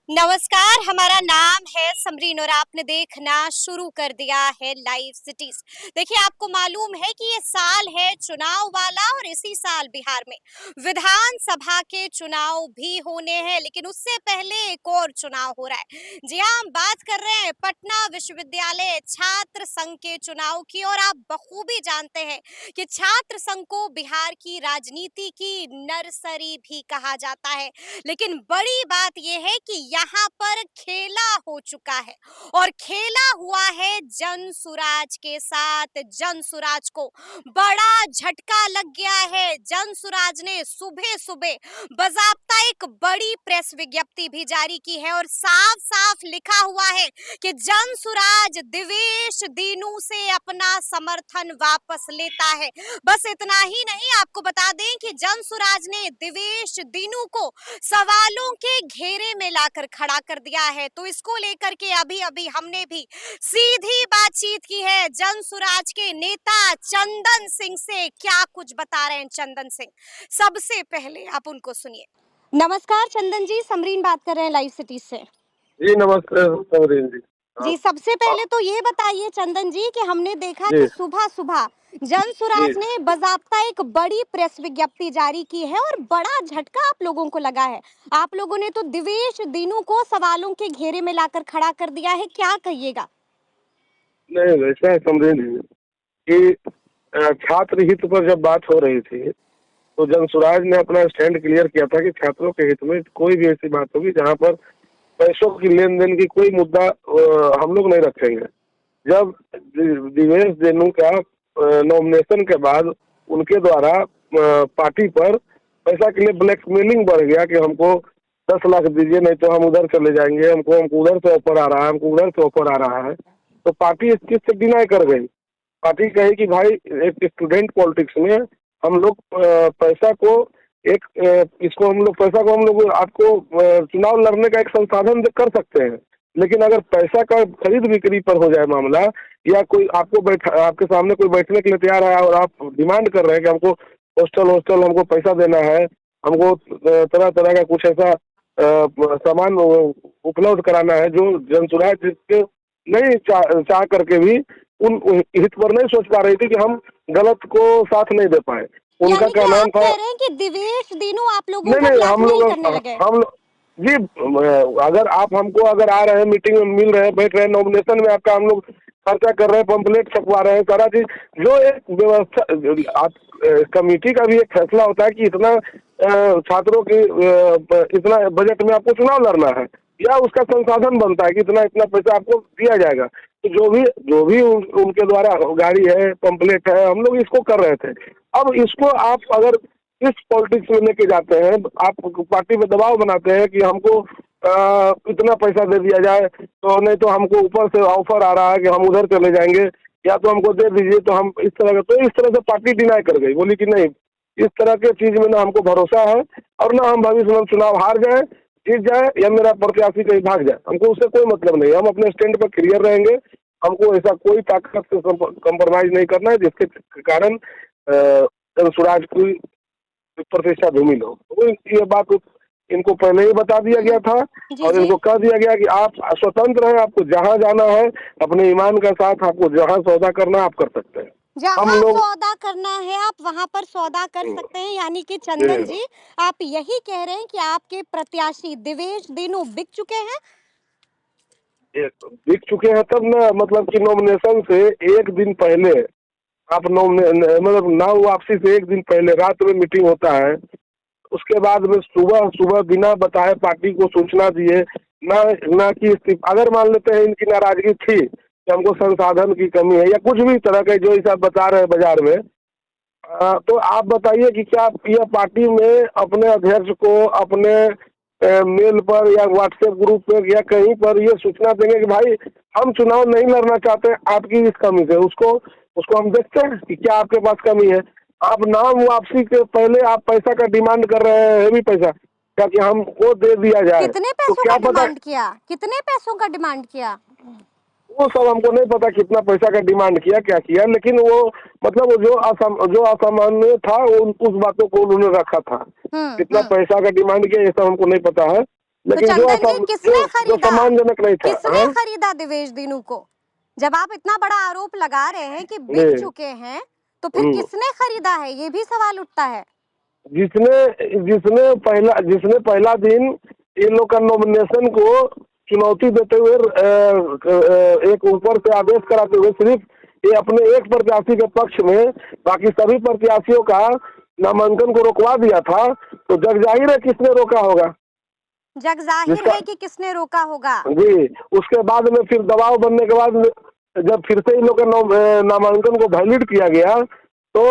नमस्कार, हमारा नाम है समरीन और आपने देखना शुरू कर दिया है लाइव सिटीज। देखिए, आपको मालूम है कि ये साल है चुनाव वाला और इसी साल बिहार में विधानसभा के चुनाव भी होने हैं, लेकिन उससे पहले एक और चुनाव हो रहा है। जी हाँ, हम बात कर रहे हैं पटना विश्वविद्यालय छात्र संघ के चुनाव की। और आप बखूबी जानते हैं कि छात्र संघ को बिहार की राजनीति की नर्सरी भी कहा जाता है। लेकिन बड़ी बात यह है कि यहाँ पर खेला हो चुका है और खेला हुआ है जन सुराज के साथ। जन सुराज को बड़ा झटका लग गया है। जन सुराज ने सुबह सुबह बाकायदा एक बड़ी प्रेस विज्ञप्ति भी जारी की है और साफ साफ लिखा हुआ है कि जन सुराज दिवेश दीनू से अपना समर्थन वापस लेता है। बस इतना ही नहीं, आपको बता दें कि जन सुराज ने दिवेश दीनू को सवालों के घेरे में लाकर खड़ा कर दिया है। तो इसको लेकर के अभी अभी हमने भी सीधी बातचीत की है जन सुराज के नेता चंदन सिंह से। क्या कुछ बता रहे हैं चंदन सिंह, सबसे पहले आप उनको सुनिए। नमस्कार चंदन जी, समरीन बात कर रहे हैं लाइव सिटी से। जी नमस्कार समरीन जी। जी, सबसे पहले तो ये बताइए चंदन जी कि हमने देखा कि सुबह सुबह जन सुराज ने बाकायदा एक बड़ी प्रेस विज्ञप्ति जारी की है और बड़ा झटका आप लोगों को लगा है। आप लोगों ने तो दिवेश दीनू को सवालों के घेरे में लाकर खड़ा कर दिया है, क्या कहिएगा? नहीं, वैसा है समरीन जी कि छात्र हित पर जब बात हो रही थी तो जन सुराज ने अपना स्टैंड क्लियर किया था कि छात्रों के हित में कोई भी ऐसी बात होगी जहां पर पैसों की लेन देन की कोई मुद्दा हम लोग नहीं रखेंगे। जब दिवेश दीनू का नॉमिनेशन के बाद उनके द्वारा पार्टी पर पैसा के लिए ब्लैकमेलिंग बढ़ गया कि हमको 10 लाख दीजिए नहीं तो हम उधर चले जाएंगे, हमको उधर से ऑफर आ रहा है, हमको उधर से ऑफर आ रहा है, तो पार्टी इस चीज से डिनाई कर गई। पार्टी कही कि भाई एक स्टूडेंट पॉलिटिक्स में हम लोग पैसा को इसको हम लोग पैसा को हम लोग आपको चुनाव लड़ने का एक संसाधन कर सकते हैं, लेकिन अगर पैसा का खरीद बिक्री पर हो जाए मामला या कोई आपके सामने कोई बैठने के लिए तैयार है और आप डिमांड कर रहे हैं कि हमको हॉस्टल हमको पैसा देना है, हमको तरह तरह का कुछ ऐसा सामान उपलब्ध कराना है जो जनसुराज जिसके नहीं चाह करके भी उन हित पर नहीं सोच पा रही थी कि हम गलत को साथ नहीं दे पाए। उनका क्या नाम था? कह रहे हैं कि दिवेश दीनू आप लोगों को हम लोग जी, अगर आप हमको अगर आ रहे हैं मीटिंग में मिल रहे हैं, बैठ रहे हैं, नॉमिनेशन में आपका हम लोग खर्चा कर रहे हैं, पंपलेट छपवा रहे हैं, सारा चीज जो एक व्यवस्था आप कमेटी का भी एक फैसला होता है कि इतना छात्रों की इतना बजट में आपको चुनाव लड़ना है या उसका संसाधन बनता है कि इतना इतना पैसा आपको दिया जाएगा। तो जो भी उनके द्वारा गाड़ी है, पंपलेट है, हम लोग इसको कर रहे थे। अब इसको आप अगर इस पॉलिटिक्स में लेके जाते हैं, आप पार्टी में दबाव बनाते हैं कि हमको इतना पैसा दे दिया जाए, तो नहीं तो हमको ऊपर से ऑफर आ रहा है कि हम उधर चले जाएंगे या तो हमको दे दीजिए, तो हम इस तरह से पार्टी डिनाई कर गई, बोली कि नहीं, इस तरह के चीज में ना हमको भरोसा है और ना हम भविष्य में चुनाव हार जाए, जीत जाए या मेरा प्रत्याशी कहीं भाग जाए, हमको उससे कोई मतलब नहीं। हम अपने स्टैंड पर क्लियर रहेंगे, हमको ऐसा कोई ताकत से कंप्रोमाइज नहीं करना है जिसके कारण स्वराज की प्रतिष्ठा धूमिल हो। तो ये बात इनको पहले ही बता दिया गया था और इनको कह दिया गया कि आप स्वतंत्र हैं, आपको जहां जाना है अपने ईमान का साथ, आपको जहां सौदा करना है आप कर सकते हैं। जहाँ सौदा करना है आप वहाँ पर सौदा कर सकते हैं। यानी कि चंदन जी, आप यही कह रहे हैं कि आपके प्रत्याशी दिवेश दीनू बिक चुके हैं? बिक चुके हैं तब ना, मतलब कि नॉमिनेशन से एक दिन पहले आप मतलब नाम वापसी से एक दिन पहले रात में मीटिंग होता है, उसके बाद में सुबह बिना बताए पार्टी को सूचना दिए ना कि इस्तीफा, अगर मान लेते हैं इनकी नाराजगी थी कि हमको संसाधन की कमी है या कुछ भी तरह के जो हिसाब बता रहे हैं बाजार में, तो आप बताइए कि क्या यह पार्टी में अपने अध्यक्ष को अपने मेल पर या व्हाट्सएप ग्रुप पर या कहीं पर ये सूचना देंगे कि भाई हम चुनाव नहीं लड़ना चाहते आपकी इस कमी से, उसको हम देखते हैं कि क्या आपके पास कमी है। आप नाम वापसी के पहले आप पैसा का डिमांड कर रहे हैं, भी पैसा क्या कि हमको दे दिया जाए। कितने पैसों का डिमांड किया? कितने पैसों का डिमांड किया? वो सब हमको नहीं पता कितना पैसा का डिमांड किया, क्या किया, लेकिन वो मतलब जो असामान्य था उस बातों को उन्होंने रखा था। कितना पैसा का डिमांड किया ये सब हमको नहीं पता है, तो लेकिन चंदन जी, किसने जो खरीदा, सम्मानजनक नहीं था। किसने हाँ? खरीदा देवेश दीनू को? जब आप इतना बड़ा आरोप लगा रहे हैं कि बिक जी। चुके हैं, तो फिर किसने खरीदा है, ये भी सवाल उठता है। जिसने जिसने पहला दिन इन लोग का नॉमिनेशन को चुनौती देते हुए एक ऊपर से आदेश कराते हुए सिर्फ ये अपने एक प्रत्याशी के पक्ष में बाकी सभी प्रत्याशियों का नामांकन को रोकवा दिया था, तो जग जाहिर है किसने रोका होगा। जग जाहिर जिसका है कि किसने रोका होगा। जी, उसके बाद में फिर दबाव बनने के बाद जब फिर से इन लोग का नामांकन को वैलिड किया गया, तो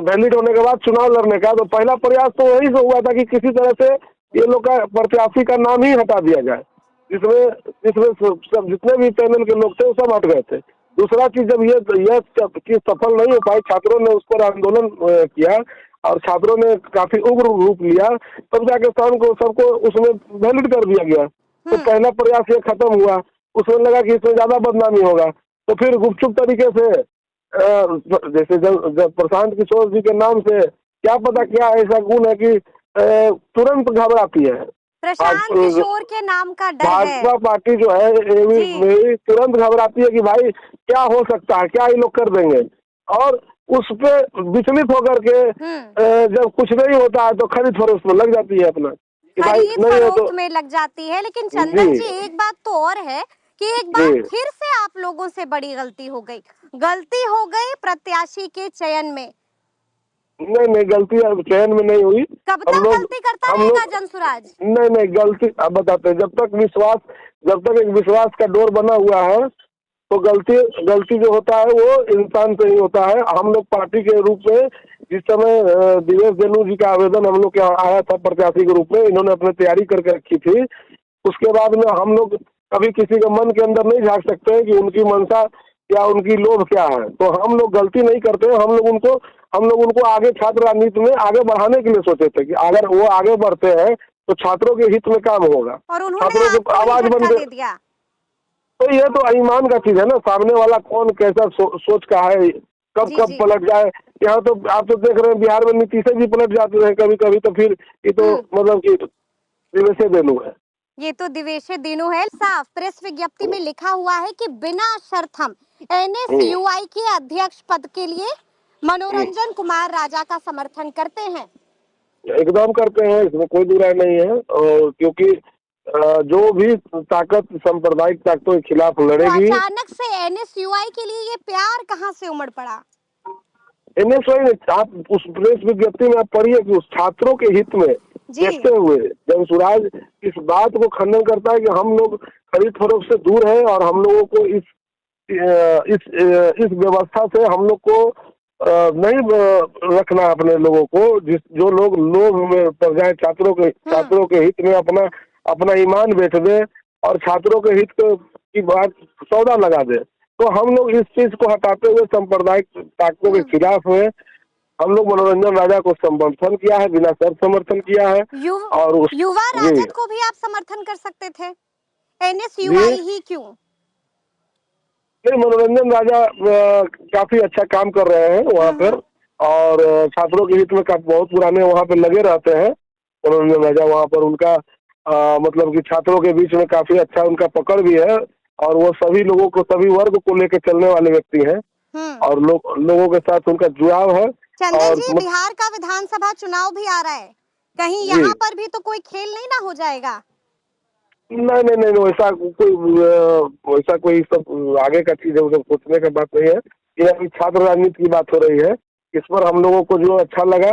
वैलिड होने के बाद चुनाव लड़ने का तो पहला प्रयास तो वही से हुआ था कि किसी तरह से ये लोग का प्रत्याशी का नाम ही हटा दिया जाए, जिसमें जिसमें सब जितने भी पैनल के लोग थे वो सब हट गए थे। दूसरा चीज, जब ये चीज सफल नहीं हो पाई, छात्रों ने उस पर आंदोलन किया और छात्रों ने काफी उग्र रूप लिया, तब जाके सबको उसमें वैलिड कर दिया गया। तो पहला प्रयास ये खत्म हुआ, उसमें लगा कि इसमें ज्यादा बदनामी होगा, तो फिर गुपचुप तरीके से जैसे जब प्रशांत किशोर जी के नाम से क्या पता क्या ऐसा गुण है कि तुरंत घबराती है। प्रशांत किशोर के नाम का डर है। भाजपा पार्टी जो है मेरी तुरंत घबराती है कि भाई क्या हो सकता है, क्या ये लोग कर देंगे, और उस पे विचलित होकर के जब कुछ नहीं होता है तो खरीद फरोख्त में लग जाती है अपना कि भाई नहीं है तो में लग जाती है। लेकिन चंदन जी, एक बात तो और है कि एक बार फिर से आप लोगों से बड़ी गलती हो गई प्रत्याशी के चयन में। नहीं, गलती चयन में नहीं हुई। कब तक गलती करता रहेगा जनसुराज? नहीं, गलती अब बताते हैं। जब तक एक विश्वास का डोर बना हुआ है, तो गलती जो होता है वो इंसान से ही होता है। हम लोग पार्टी के रूप में जिस समय देवेश देनू जी का आवेदन हम लोग के यहाँ आया था प्रत्याशी के रूप में, इन्होंने अपनी तैयारी करके रखी थी। उसके बाद में हम लोग कभी किसी के मन के अंदर नहीं झांक सकते कि उनकी मंशा या उनकी लोभ क्या है, तो हम लोग गलती नहीं करते। हम लोग उनको आगे छात्र राजनीति में आगे बढ़ाने के लिए सोचे थे कि अगर वो आगे बढ़ते हैं तो छात्रों के हित में काम होगा, और छात्रों की आवाज बन दिया। तो ये तो ईमान का चीज है ना, सामने वाला कौन कैसा सोच का है, कब पलट जाए। यहाँ तो आप तो देख रहे हैं बिहार में नीतीश जी पलट जाते हैं कभी, तो फिर ये तो मतलब कि दिवेश देनू है। ये तो दिवेश देनू है। साफ प्रेस विज्ञप्ति में लिखा हुआ है कि बिना शर्त हम NSUI के अध्यक्ष पद के लिए मनोरंजन कुमार राजा का समर्थन करते हैं। एकदम करते हैं, इसमें कोई दुराय नहीं है। और क्योंकि जो भी ताकत सांप्रदायिक ताकतों के खिलाफ लड़ेगी। तो अचानक से NSUI के लिए ये प्यार कहाँ से उमड़ पड़ा? NSUI आप उस प्रेस विज्ञप्ति में आप पढ़िए कि उस छात्रों के हित में देखते हुए जनसुराज इस बात को खंडन करता है कि हम लोग खरीद फरोख्त से दूर है और हम लोगों को इस व्यवस्था से हम लोग को नहीं रखना अपने लोगों को, जो लोग लोभ में पड़ जाए, छात्रों के हित में अपना ईमान बेच दे और छात्रों के हित की बात सौदा लगा दे। तो हम लोग इस चीज को हटाते हुए सांप्रदायिक ताकतों के खिलाफ में हम लोग मनोरंजन राजा को समर्थन किया है, बिना शर्त समर्थन किया है। और युवा राजद को भी आप समर्थन कर सकते थे, NSUI ही क्यों? नहीं, मनोरंजन राजा काफी अच्छा काम कर रहे हैं वहाँ पर, और छात्रों के हित में बहुत पुराने वहाँ पे लगे रहते हैं मनोरंजन राजा। वहाँ पर उनका मतलब कि छात्रों के बीच में काफी अच्छा उनका पकड़ भी है, और वो सभी लोगों को, सभी वर्ग को लेकर चलने वाले व्यक्ति हैं, और लोगों के साथ उनका जुड़ाव है। चंदन जी, बिहार का विधानसभा चुनाव भी आ रहा है, कहीं यहाँ पर भी तो कोई खेल नहीं ना हो जाएगा? नहीं, वैसा कोई सब आगे का चीज है, वो सब सोचने का बात नहीं है। ये अभी छात्र राजनीति की बात हो रही है। इस पर हम लोगों को जो अच्छा लगा,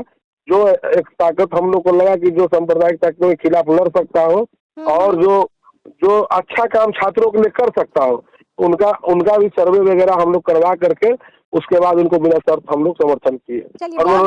जो एक ताकत हम लोग को लगा कि जो सांप्रदायिक ताकतों के खिलाफ लड़ सकता हो और जो अच्छा काम छात्रों के लिए कर सकता हो, उनका भी सर्वे वगैरह हम लोग करवा करके उसके बाद उनको बिना शर्त हम लोग समर्थन किए। और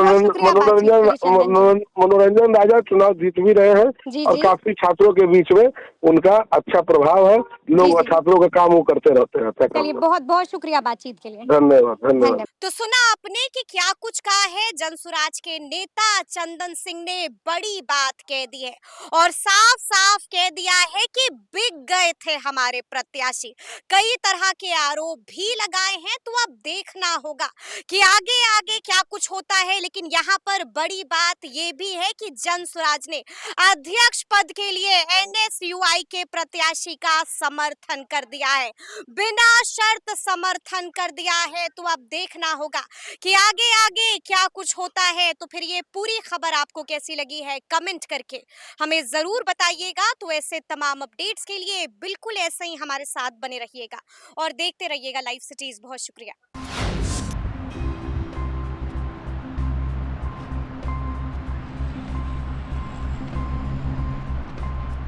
मनोरंजन राजा चुनाव जीत भी रहे हैं और काफी छात्रों के बीच में उनका अच्छा प्रभाव है। जी लोग जी, छात्रों का काम वो करते रहते हैं, अच्छा काम चलिए करते बहुत बहुत शुक्रिया बातचीत के लिए। हैं। धन्यवाद, धन्यवाद। धन्यवाद। तो सुना आपने कि क्या कुछ कहा है जनसुराज के नेता चंदन सिंह ने, बड़ी बात कह दी है और साफ साफ कह दिया है कि बिक गए थे हमारे प्रत्याशी। कई तरह के आरोप भी लगाए हैं, तो अब देखना होगा कि आगे आगे क्या कुछ होता है। लेकिन यहाँ पर बड़ी बात ये भी है कि जनसुराज ने अध्यक्ष पद के लिए एनएसयूआई के प्रत्याशी का समर्थन कर दिया है, बिना शर्त समर्थन कर दिया है। तो अब देखना होगा कि आगे आगे क्या कुछ होता है। तो फिर ये पूरी खबर आपको कैसी लगी है, कमेंट करके हमें जरूर बताइएगा। तो ऐसे तमाम अपडेट्स के लिए बिल्कुल ऐसे ही हमारे साथ बने रहिएगा और देखते रहिएगा लाइव सिटीज। बहुत शुक्रिया।